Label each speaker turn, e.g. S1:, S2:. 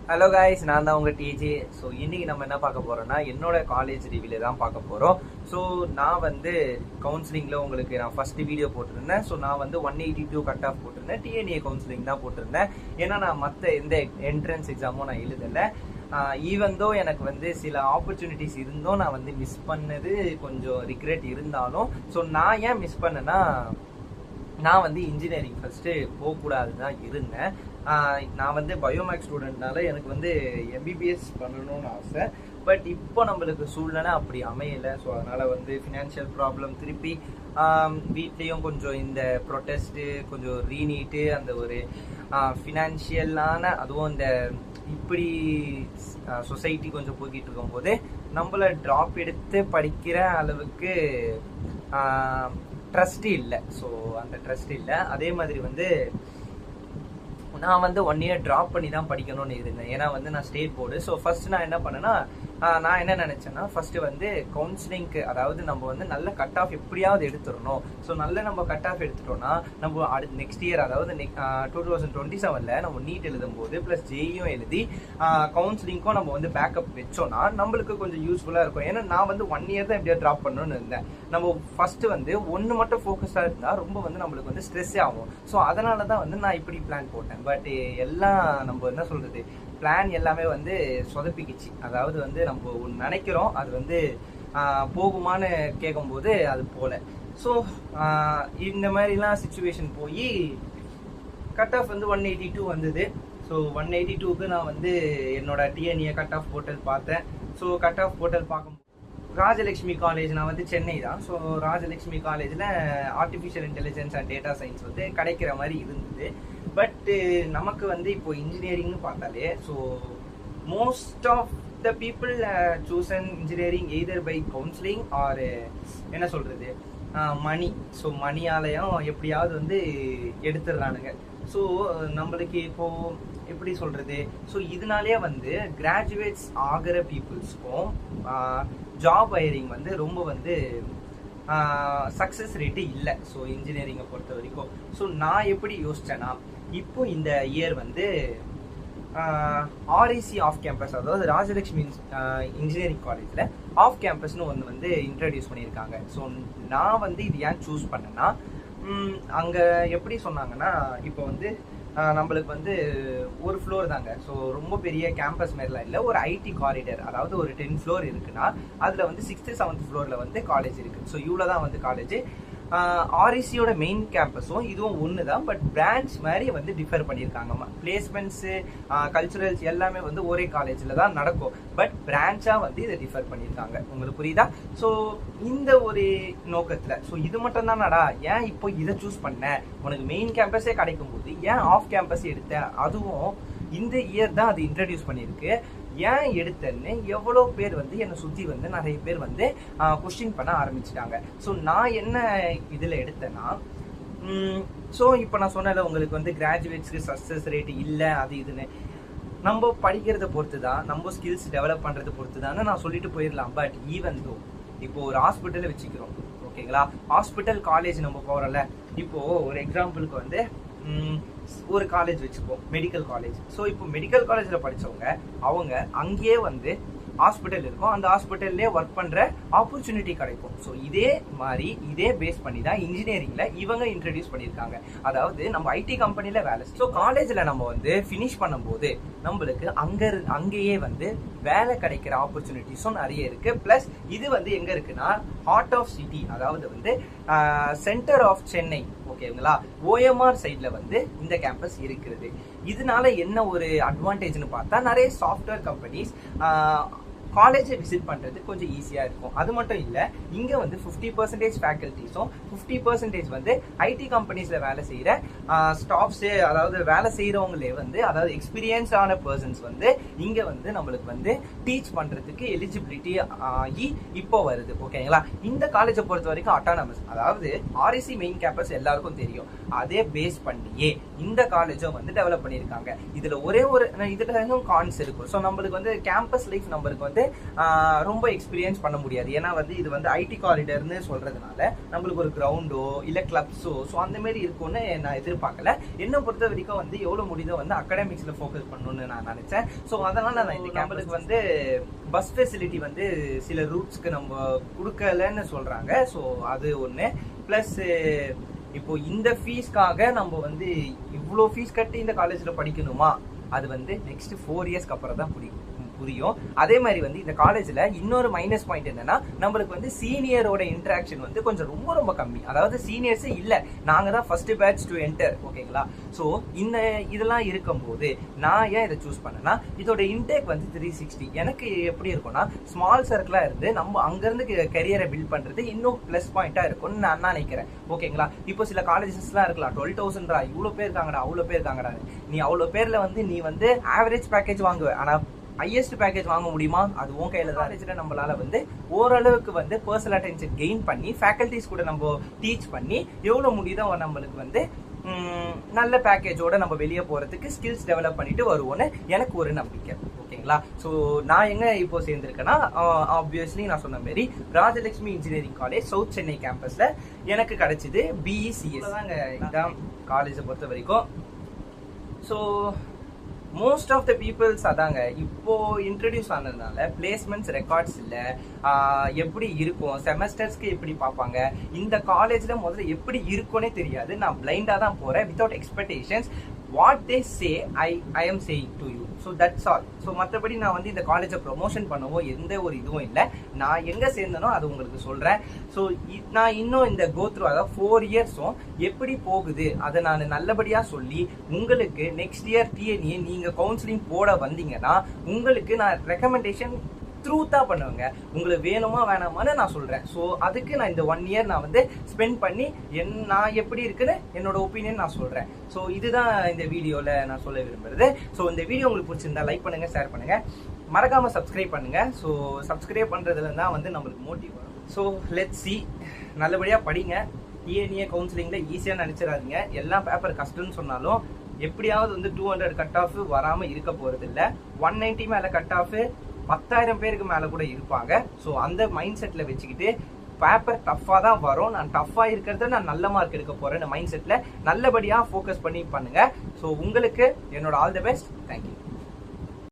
S1: Hello guys, நான் தான் உங்கள் டிஜே. ஸோ இன்னைக்கு நம்ம என்ன பார்க்க போகிறோம்னா என்னோட காலேஜ் ரிவ்யூல தான் பார்க்க போகிறோம். ஸோ நான் வந்து கவுன்சிலிங்கில் உங்களுக்கு நான் ஃபஸ்ட்டு வீடியோ போட்டிருந்தேன். ஸோ நான் வந்து 182 கட் ஆஃப் போட்டிருந்தேன். டிஎன்ஏ கவுன்சிலிங் தான் போட்டிருந்தேன். ஏன்னா நான் மற்ற எந்த என்ட்ரன்ஸ் எக்ஸாமும் நான் எழுதலை. ஈவன் தோ எனக்கு வந்து சில ஆப்பர்ச்சுனிட்டிஸ் இருந்தும் நான் வந்து மிஸ் பண்ணது கொஞ்சம் ரிக்ரெட் இருந்தாலும், ஸோ நான் ஏன் மிஸ் பண்ணேன்னா, நான் வந்து இன்ஜினியரிங் ஃபஸ்ட்டு போகக்கூடாது தான் இருந்தேன். நான் வந்து பயோமேக்ஸ் ஸ்டூடெண்ட்னால எனக்கு வந்து எம்பிபிஎஸ் பண்ணணும்னு ஆசை. பட் இப்போ நம்மளுக்கு சூழ்நிலை அப்படி அமையலை. ஸோ அதனால் வந்து ஃபினான்ஷியல் ப்ராப்ளம், திருப்பி வீட்லேயும் கொஞ்சம் இந்த ப்ரொட்டஸ்ட்டு, கொஞ்சம் ரீநீட்டு, அந்த ஒரு ஃபினான்ஷியலான, அதுவும் இந்த இப்படி சொசைட்டி கொஞ்சம் போய்கிட்டு இருக்கும்போது நம்மளை ட்ராப் எடுத்து படிக்கிற அளவுக்கு ட்ரஸ்ட் இல்லை. ஸோ அந்த ட்ரஸ்ட் இல்லை. அதே மாதிரி வந்து நான் வந்து 1 இயர் ட்ராப் பண்ணி தான் படிக்கணும்னு இருந்தேன். ஏன்னா வந்து நான் ஸ்டேட் போர்டு. ஸோ ஃபர்ஸ்ட் நான் என்ன பண்ணேன்னா, நான் என்ன நினச்சேன்னா, ஃபர்ஸ்ட் வந்து கவுன்சிலிங்க்கு, அதாவது நம்ம வந்து நல்ல கட் ஆஃப் எப்படியாவது எடுத்துடணும். ஸோ நல்ல நம்ம கட் ஆஃப் எடுத்துட்டோம்னா நம்ம அடுத்து நெக்ஸ்ட் இயர், அதாவது 2027 நம்ம நீட் எழுதும் போது ப்ளஸ் ஜேயும் எழுதி கவுன்சிலிங்க்கும் நம்ம வந்து பேக்கப் வச்சோம்னா நம்மளுக்கு கொஞ்சம் யூஸ்ஃபுல்லாக இருக்கும். ஏன்னா நான் வந்து 1 இயர் தான் எப்படியா ட்ராப் பண்ணணும்னு இருந்தேன். நம்ம ஃபர்ஸ்ட் வந்து ஒன்று மட்டும் ஃபோக்கஸாக இருந்தால் ரொம்ப வந்து நம்மளுக்கு வந்து ஸ்ட்ரெஸ்ஸே ஆகும். ஸோ அதனால தான் வந்து நான் இப்படி பிளான் போட்டேன். பட் எல்லாம் நம்ம என்ன சொல்றது, பிளான் எல்லாமே வந்து சொதப்பிக்கிச்சு. அதாவது வந்து நம்ம ஒன்று நினைக்கிறோம், அது வந்து போகுமான்னு கேட்கும்போது அது போல. ஸோ இந்த மாதிரிலாம் சுச்சுவேஷன் போய் கட் ஆஃப் வந்து 182 வந்தது. ஸோ 182க்கு நான் வந்து என்னோட டிஎன்ஏ கட் ஆஃப் போர்ட்டல் பார்த்தேன். ஸோ கட் ஆஃப் போர்ட்டல் பார்க்கும்போது ராஜலட்சுமி காலேஜ், நான் வந்து சென்னை தான். ஸோ ராஜலட்சுமி காலேஜில் artificial intelligence and data science வந்து கிடைக்கிற மாதிரி இருந்தது. பட் நமக்கு வந்து இப்போ இன்ஜினியரிங்னு பார்த்தாலே, so most of the people chosen engineering either by counselling or என்ன சொல்கிறது, மணி. ஸோ மணியாலையும் எப்படியாவது வந்து எடுத்துடுறானுங்க. ஸோ நம்மளுக்கு இப்போது எப்படி சொல்கிறது, ஸோ இதனாலே வந்து கிராஜுவேட்ஸ் ஆகிற பீப்புள்ஸ்க்கும் ஜாப் ஹையரிங் வந்து ரொம்ப வந்து சக்ஸஸ் ரேட்டு இல்லை. ஸோ இன்ஜினியரிங்கை பொறுத்த வரைக்கும். ஸோ நான் எப்படி யோசித்தேன்னா, இப்போ இந்த இயர் வந்து ஆர்இசி ஆஃப் கேம்பஸ், அதாவது ராஜலட்சுமி இன்ஜினியரிங் காலேஜில் ஆஃப் கேம்பஸ்னு ஒன்று வந்து இன்ட்ரடியூஸ் பண்ணியிருக்காங்க. ஸோ நான் வந்து இது ஏன் சூஸ் பண்ணேன்னா, அங்கே எப்படி சொன்னாங்கன்னா, இப்போ வந்து நம்மளுக்கு வந்து ஒரு ஃப்ளோர் தாங்க. ஸோ ரொம்ப பெரிய கேம்பஸ் மாதிரிலாம் இல்லை. ஒரு ஐடி காரிடர், அதாவது ஒரு 10 ஃப்ளோர் இருக்குன்னா அதில் வந்து 6th 7th ஃப்ளோரில் வந்து காலேஜ் இருக்குது. ஸோ இவ்வளோ தான் வந்து காலேஜ். ஆர்இசியோட மெயின் கேம்பஸும் இதுவும் ஒன்று தான். பட் பிரான்ச் மாதிரி வந்து டிஃபர் பண்ணியிருக்காங்க. பிளேஸ்மெண்ட்ஸு, கல்ச்சுரல்ஸ் எல்லாமே வந்து ஒரே காலேஜில் தான் நடக்கும். பட் பிரான்ச்சாக வந்து இதை டிஃபர் பண்ணியிருக்காங்க. உங்களுக்கு புரியுதா? ஸோ இந்த ஒரு நோக்கத்தில், ஸோ இது மட்டும் தானடா, ஏன் இப்போ இதை சூஸ் பண்ண, உனக்கு மெயின் கேம்பஸே கிடைக்கும் போது ஏன் ஆஃப் கேம்பஸ் எடுத்த, அதுவும் இந்த இயர் தான் அது இன்ட்ரடியூஸ் பண்ணியிருக்கு, ஏன் எடுத்தேன்னு எவ்வளோ பேர் வந்து என்னை சுற்றி வந்து நிறைய பேர் வந்து கொஸ்டின் பண்ண ஆரம்பிச்சிட்டாங்க. ஸோ நான் என்ன இதில் எடுத்தேன்னா, ஸோ இப்போ நான் சொன்னல உங்களுக்கு வந்து கிராஜுவேட்ஸ்க்கு சக்ஸஸ் ரேட்டு இல்லை, அது இதுன்னு நம்ம படிக்கிறத பொறுத்து தான், நம்ம ஸ்கில்ஸ் டெவலப் பண்ணுறதை பொறுத்து தான் நான் சொல்லிட்டு போயிடலாம். பட் ஈவன் தோ இப்போ ஒரு ஹாஸ்பிட்டலை வச்சுக்கிறோம், ஓகேங்களா, ஹாஸ்பிட்டல் காலேஜ் நம்ம போகிறோம்ல, இப்போது ஒரு எக்ஸாம்பிளுக்கு வந்து ஒரு காலேஜ் வச்சுப்போம், மெடிக்கல் காலேஜ். ஸோ இப்போ மெடிக்கல் காலேஜில் படித்தவங்க அவங்க அங்கேயே வந்து ஹாஸ்பிட்டல் இருக்கும், அந்த ஹாஸ்பிட்டல்லே ஒர்க் பண்ணுற ஆப்பர்ச்சுனிட்டி கிடைக்கும். ஸோ இதே மாதிரி இதே பேஸ் பண்ணி தான் இன்ஜினியரிங்கில் இவங்க இன்ட்ரடியூஸ் பண்ணியிருக்காங்க. அதாவது நம்ம ஐடி கம்பெனியில் வேலை, ஸோ காலேஜில் நம்ம வந்து ஃபினிஷ் பண்ணும்போது நம்மளுக்கு அங்கேயே வந்து வேலை கிடைக்கிற ஆப்பர்ச்சுனிட்டிஸும் நிறைய இருக்குது. ப்ளஸ் இது வந்து எங்கே இருக்குன்னா, ஹார்ட் ஆஃப் சிட்டி, அதாவது வந்து சென்டர் ஆஃப் சென்னை, ஓகேங்களா, ஓஎம்ஆர் சைடில் வந்து இந்த கேம்பஸ் இருக்கிறது. இதனால என்ன ஒரு அட்வான்டேஜ்னு பார்த்தா, நிறைய சாஃப்ட்வேர் கம்பெனிஸ் காலேஜை விசிட் பண்ணுறது கொஞ்சம் ஈஸியாக இருக்கும். அது மட்டும் இல்லை, இங்கே வந்து 50% ஃபேக்கல்ட்டிஸும் 50% வந்து ஐடி கம்பெனிஸில் வேலை செய்கிற ஸ்டாஃப்ஸு, அதாவது வேலை செய்கிறவங்களே வந்து, அதாவது எக்ஸ்பீரியன்ஸான பர்சன்ஸ் வந்து இங்கே வந்து நம்மளுக்கு வந்து டீச் பண்ணுறதுக்கு எலிஜிபிலிட்டி ஆகி இப்போ வருது, ஓகேங்களா. இந்த காலேஜை பொறுத்த வரைக்கும் அட்டானமஸ், அதாவது ஆர்இசி மெயின் கேம்பஸ் எல்லாருக்கும் தெரியும், அதே பேஸ் பண்ணியே இந்த காலேஜும் வந்து டெவலப் பண்ணியிருக்காங்க. இதில் ஒரே ஒரு இதுல கான்ஸ் இருக்கும். ஸோ நம்மளுக்கு வந்து கேம்பஸ் லைஃப் நம்மளுக்கு வந்து வந்து ரொம்ப எக்ஸ்பீரியன்ஸ் பண்ண முடியாது. ஏன்னா வந்து இது வந்து ஐடி காரிடர்னு சொல்றதுனால நம்மளுக்கு ஒரு கிரவுண்டோ இல்ல கிளப்ஸோ ஸோ அந்த மாதிரி இருக்கும்னு நான் எதிர்பார்க்கல. என்ன பொறுத்த வரைக்கும் வந்து எவ்வளவு முடியுதோ வந்து அகாடமிக்ஸ்ல ஃபோக்கஸ் பண்ணணும்னு நான் நினைச்சேன். ஸோ அதனால நான் இந்த கேம்பஸ்க்கு வந்து பஸ் ஃபெசிலிட்டி வந்து சில ரூட்ஸ்க்கு நம்ம கொடுக்கலன்னு சொல்றாங்க. ஸோ அது ஒன்று. பிளஸ் இப்போ இந்த ஃபீஸ்க்காக நம்ம வந்து இவ்வளோ ஃபீஸ் கட்டி இந்த காலேஜில் படிக்கணுமா, அது வந்து நெக்ஸ்ட் 4 இயர்ஸ்க்கு அப்புறம் தான் புரியும். அதே மாதிரி வந்து இந்த காலேஜ்ல இன்னொரு மைனஸ் பாயிண்ட் என்னன்னா, நம்மளுக்கு வந்து சீனியரோட இன்டராக்ஷன் வந்து கொஞ்சம் ரொம்ப ரொம்ப கம்மி. அதாவது சீனியர்ஸே இல்ல, நாங்க தான் ஃபர்ஸ்ட் பேட்ச் டு என்டர். ஓகேங்களா? ஸோ இந்த இதெல்லாம் இருக்கும்போது நான் ஏன் இதை சூஸ் பண்ணேன்னா, இதோட இன்டேக் வந்து 360. எனக்கு எப்படி இருக்கும்னா, ஸ்மால் சர்க்கிளா இருந்து நம்ம அங்கிருந்து கரியரை பில்ட் பண்றது இன்னும் பிளஸ் பாயிண்டா இருக்கும்னு நான் நினைக்கிறேன். ஓகேங்களா? இப்போ சில காலேஜஸ்லாம் இருக்கலாம் 12,000 இவ்வளவு பேர் இருக்காங்கடா, அவ்வளவு பேர் இருக்காங்கடா. நீ அவ்வளவு பேர்ல வந்து நீ வந்து ஆவரேஜ் பேக்கேஜ் வாங்குவ, ஆனா ஹையஸ்ட் பேக்கேஜ் வாங்க முடியுமா, அது உன் கையில தான். நம்மளால வந்து ஓரளவுக்கு வந்து பர்சனல் அட்டென்ஷன் கெயின் பண்ணி ஃபேக்கல்டிஸ் கூட நம்ம டீச் பண்ணி எவ்வளவு முடியுதோ நம்மளுக்கு வந்து நல்ல பேக்கேஜோட நம்ம வெளியே போறதுக்கு ஸ்கில்ஸ் டெவலப் பண்ணிட்டு வருவோன்னு எனக்கு ஒரு நம்பிக்கை. ஓகேங்களா? ஸோ நான் எங்க இப்போ சேர்ந்திருக்கேன்னா, ஆப்வியஸ்லி நான் சொன்ன மாதிரி Rajalakshmi engineering college south Chennai கேம்பஸ்ல எனக்கு கிடைச்சது BECS தாங்க. இதான் காலேஜை பொறுத்த வரைக்கும். So most of the peoples அதாங்க இப்போ இன்ட்ரடியூஸ் ஆனதுனால பிளேஸ்மெண்ட்ஸ் ரெக்கார்ட்ஸ் இல்லை, எப்படி இருக்கும், செமஸ்டர்ஸ்க்கு எப்படி பார்ப்பாங்க, இந்த காலேஜில் முதல்ல எப்படி இருக்கும்னே தெரியாது. நான் பிளைண்டாக தான் போகிறேன் without expectations. What they say I am saying to you. So that's all. So மற்றபடி நான் வந்து இந்த காலேஜை ப்ரொமோஷன் பண்ணவோ எந்த ஒரு இதுவும் இல்லை. நான் எங்கே சேர்ந்தனோ அது உங்களுக்கு சொல்கிறேன். ஸோ நான் இன்னும் இந்த கோத்ரூ அதாவது 4 இயர்ஸும் எப்படி போகுது அதை நான் நல்லபடியாக சொல்லி உங்களுக்கு நெக்ஸ்ட் இயர் TNA நீங்கள் கவுன்சிலிங் போட வந்தீங்கன்னா உங்களுக்கு நான் ரெக்கமெண்டேஷன் ட்ரூத்தா பண்ணுவேங்க. உங்களுக்கு வேணுமா வேணாமான்னு நான் சொல்றேன். ஸோ அதுக்கு நான் இந்த 1 இயர் நான் வந்து ஸ்பெண்ட் பண்ணி நான் எப்படி இருக்குன்னு என்னோட ஒப்பீனியன் நான் சொல்றேன். ஸோ இதுதான் இந்த வீடியோல நான் சொல்ல விரும்புறது. ஸோ இந்த வீடியோ உங்களுக்கு பிடிச்சிருந்தா லைக் பண்ணுங்க, ஷேர் பண்ணுங்க, மறக்காம சப்ஸ்கிரைப் பண்ணுங்க. ஸோ சப்ஸ்கிரைப் பண்றதுல தான் வந்து நம்மளுக்கு மோட்டிவ் வரும். ஸோ லெட்ஸ் சி, நல்லபடியா படிங்க. TNA கவுன்சிலிங்ல ஈஸியா நினைச்சிடாதீங்க. எல்லா பேப்பர் கஷ்டம்னு சொன்னாலும் எப்படியாவது வந்து 200 கட் ஆஃப் வராம இருக்க போறது இல்லை. 190 மேல கட் ஆஃப் 10,000 பேருக்கு மேல கூட இருப்பாங்க. ஸோ அந்த மைண்ட் செட்ல வச்சுக்கிட்டு பேப்பர் டஃபா தான் வரும், நான் டஃபா இருக்கிறத நான் நல்ல மார்க் எடுக்க போறேன் மைண்ட் செட்ல நல்லபடியா ஃபோக்கஸ் பண்ணி பண்ணுங்க. ஸோ உங்களுக்கு என்னோட ஆல் தி பெஸ்ட். தேங்க்யூ.